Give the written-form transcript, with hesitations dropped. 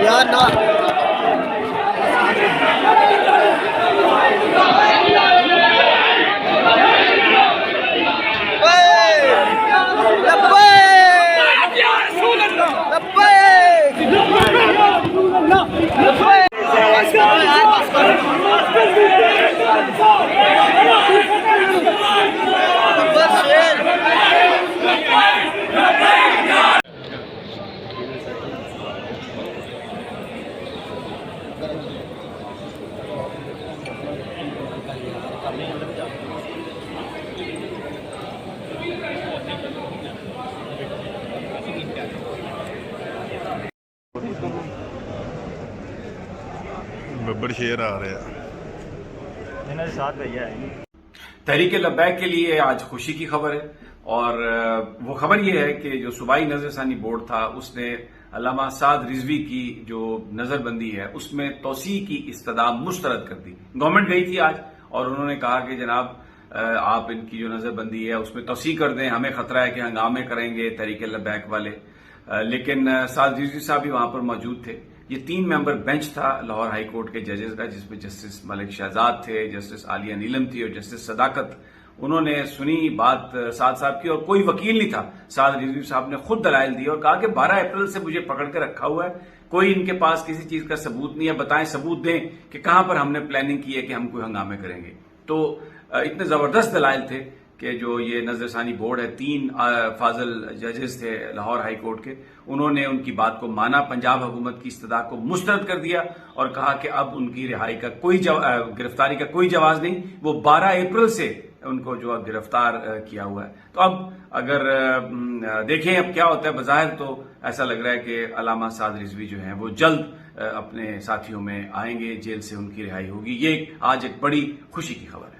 यार ना बब्बर शेर आ रहे हैं। तहरीक लब्बैक के लिए आज खुशी की खबर है और वो खबर ये है कि जो सूबाई नजरसानी बोर्ड था उसने अल्लामा साद रिजवी की जो नजरबंदी है उसमें तोसी की इस्तदा मुस्तरद कर दी। गवर्नमेंट गई थी आज और उन्होंने कहा कि जनाब आप इनकी जो नजरबंदी है उसमें तोसी कर दें, हमें खतरा है कि हंगामे करेंगे तहरीक लब्बैक वाले। लेकिन साद रिजवी साहब भी वहां पर मौजूद थे। ये 3 मेंबर बेंच था लाहौर हाई कोर्ट के जजेस का, जिसमें जस्टिस मलिक शहजाद थे, जस्टिस आलिया नीलम थी और जस्टिस सदाकत। उन्होंने सुनी बात साद साहब की और कोई वकील नहीं था। साद रिजवी साहब ने खुद दलाइल दिए और कहा कि 12 अप्रैल से मुझे पकड़ के रखा हुआ है, कोई इनके पास किसी चीज का सबूत नहीं है, बताएं सबूत दें कि कहां पर हमने प्लानिंग की है कि हम कोई हंगामे करेंगे। तो इतने जबरदस्त दलाइल थे कि जो ये नजरसानी बोर्ड है, 3 फाजल जजेस थे लाहौर हाई कोर्ट के, उन्होंने उनकी बात को माना, पंजाब हुकूमत की इस्तदा को मुस्तरद कर दिया और कहा कि अब उनकी रिहाई का कोई गिरफ्तारी का कोई जवाज नहीं। वो 12 अप्रैल से उनको जो अब गिरफ्तार किया हुआ है। तो अब अगर देखें अब क्या होता है, बज़ाहिर तो ऐसा लग रहा है कि अल्लामा साद रिजवी जो है वो जल्द अपने साथियों में आएंगे, जेल से उनकी रिहाई होगी। ये आज एक बड़ी खुशी की खबर है।